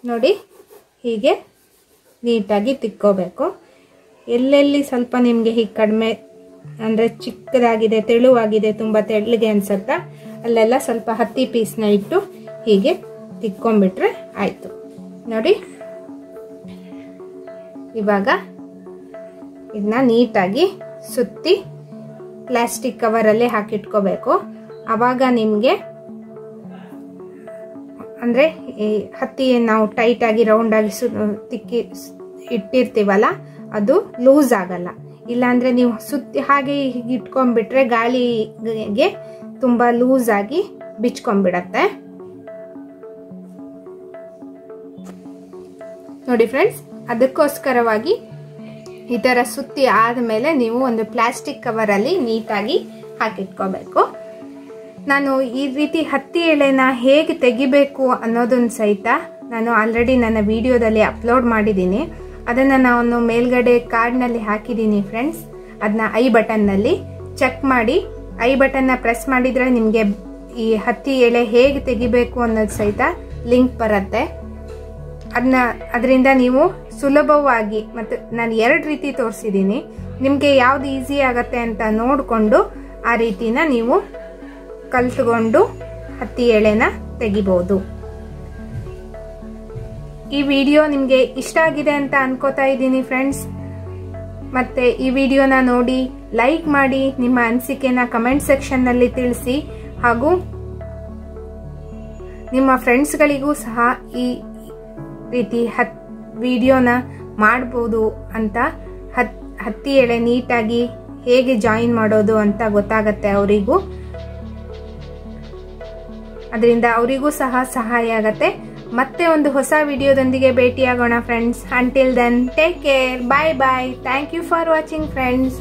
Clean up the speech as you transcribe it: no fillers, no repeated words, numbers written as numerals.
ನೋಡಿ ಹೀಗೆ ನೀಟಾಗಿ ತಿಕ್ಕೋಬೇಕು. ಎಲ್ಲೆಲ್ಲಿ ಸ್ವಲ್ಪ ನಿಮಗೆ ಹೀಗೆ ಕಡಿಮೆ ಅಂದರೆ ಚಿಕ್ಕದಾಗಿದೆ, ತೆಳುವಾಗಿದೆ, ತುಂಬ ತೆಳ್ಳಗೆ ಅನ್ಸುತ್ತಾ ಅಲ್ಲೆಲ್ಲ ಸ್ವಲ್ಪ ಹತ್ತಿ ಪೀಸ್ನ ಇಟ್ಟು ಹೀಗೆ ತಿಕ್ಕೊಂಡ್ಬಿಟ್ರೆ ಆಯಿತು. ನೋಡಿ ಇವಾಗ ಇದನ್ನ ನೀಟಾಗಿ ಸುತ್ತಿ ಪ್ಲಾಸ್ಟಿಕ್ ಕವರಲ್ಲೇ ಹಾಕಿಟ್ಕೋಬೇಕು. ಆವಾಗ ನಿಮಗೆ ಅಂದರೆ ಈ ಹತ್ತಿ ನಾವು ಟೈಟಾಗಿ ರೌಂಡಾಗಿ ತಿಕ್ಕಿ ಇಟ್ಟಿರ್ತೀವಲ್ಲ ಅದು ಲೂಸ್ ಆಗಲ್ಲ. ಇಲ್ಲಾಂದರೆ ನೀವು ಸುತ್ತಿ ಹಾಗೆ ಇಟ್ಕೊಂಡ್ಬಿಟ್ರೆ ಗಾಳಿಗೆ ತುಂಬ ಲೂಸ್ ಆಗಿ ಬಿಚ್ಕೊಂಡ್ಬಿಡತ್ತೆ. ನೋಡಿ ಫ್ರೆಂಡ್ಸ್, ಅದಕ್ಕೋಸ್ಕರವಾಗಿ ಈ ಥರ ಸುತ್ತಿ ಆದಮೇಲೆ ನೀವು ಒಂದು ಪ್ಲಾಸ್ಟಿಕ್ ಕವರಲ್ಲಿ ನೀಟಾಗಿ ಹಾಕಿಟ್ಕೋಬೇಕು. ನಾನು ಈ ರೀತಿ ಹತ್ತಿ ಎಳೆನ ಹೇಗೆ ತೆಗಿಬೇಕು ಅನ್ನೋದನ್ನ ಸಹಿತ ನಾನು ಆಲ್ರೆಡಿ ನನ್ನ ವಿಡಿಯೋದಲ್ಲಿ ಅಪ್ಲೋಡ್ ಮಾಡಿದ್ದೀನಿ. ಅದನ್ನು ನಾನು ಮೇಲ್ಗಡೆ ಕಾರ್ಡ್ನಲ್ಲಿ ಹಾಕಿದ್ದೀನಿ ಫ್ರೆಂಡ್ಸ್. ಅದನ್ನ ಐ ಬಟನ್ನಲ್ಲಿ ಚೆಕ್ ಮಾಡಿ, ಐ ಬಟನ್ನ ಪ್ರೆಸ್ ಮಾಡಿದರೆ ನಿಮಗೆ ಈ ಹತ್ತಿ ಎಳೆ ಹೇಗೆ ತೆಗಿಬೇಕು ಅನ್ನೋದು ಸಹಿತ ಲಿಂಕ್ ಬರುತ್ತೆ. ಅದರಿಂದ ನೀವು ಸುಲಭವಾಗಿ, ಮತ್ತು ನಾನು 2 ರೀತಿ ತೋರಿಸಿದ್ದೀನಿ, ನಿಮಗೆ ಯಾವ್ದು ಈಸಿ ಆಗತ್ತೆ ಅಂತ ನೋಡಿಕೊಂಡು ಆ ರೀತಿನ ನೀವು ಕಲ್ತ್ಕೊಂಡು ಹತ್ತಿ ಎಳೆನ ತೆಗಿಬಹುದು. ಈ ವಿಡಿಯೋ ನಿಮಗೆ ಇಷ್ಟ ಆಗಿದೆ ಅಂತ ಅನ್ಕೋತಾ ಇದ್ದೀನಿ ಫ್ರೆಂಡ್ಸ್. ಮತ್ತೆ ಈ ವಿಡಿಯೋನ ನೋಡಿ ಲೈಕ್ ಮಾಡಿ, ನಿಮ್ಮ ಅನಿಸಿಕೆನ ಕಮೆಂಟ್ ಸೆಕ್ಷನ್ನಲ್ಲಿ ತಿಳಿಸಿ, ಹಾಗೂ ನಿಮ್ಮ ಫ್ರೆಂಡ್ಸ್ಗಳಿಗೂ ಸಹ ಈ ರೀತಿ ವಿಡಿಯೋನ ಮಾಡ್ಬೋದು ಅಂತ, ಹತ್ತಿ ಎಳೆ ನೀಟಾಗಿ ಹೇಗೆ ಜಾಯಿನ್ ಮಾಡೋದು ಅಂತ ಗೊತ್ತಾಗತ್ತೆ ಅವರಿಗೂ. ಅದರಿಂದ ಅವರಿಗೂ ಸಹ ಸಹಾಯ ಆಗತ್ತೆ. ಮತ್ತೆ ಒಂದು ಹೊಸ ವಿಡಿಯೋದೊಂದಿಗೆ ಭೇಟಿಯಾಗೋಣ friends. Until then take care, bye bye. Thank you for watching friends.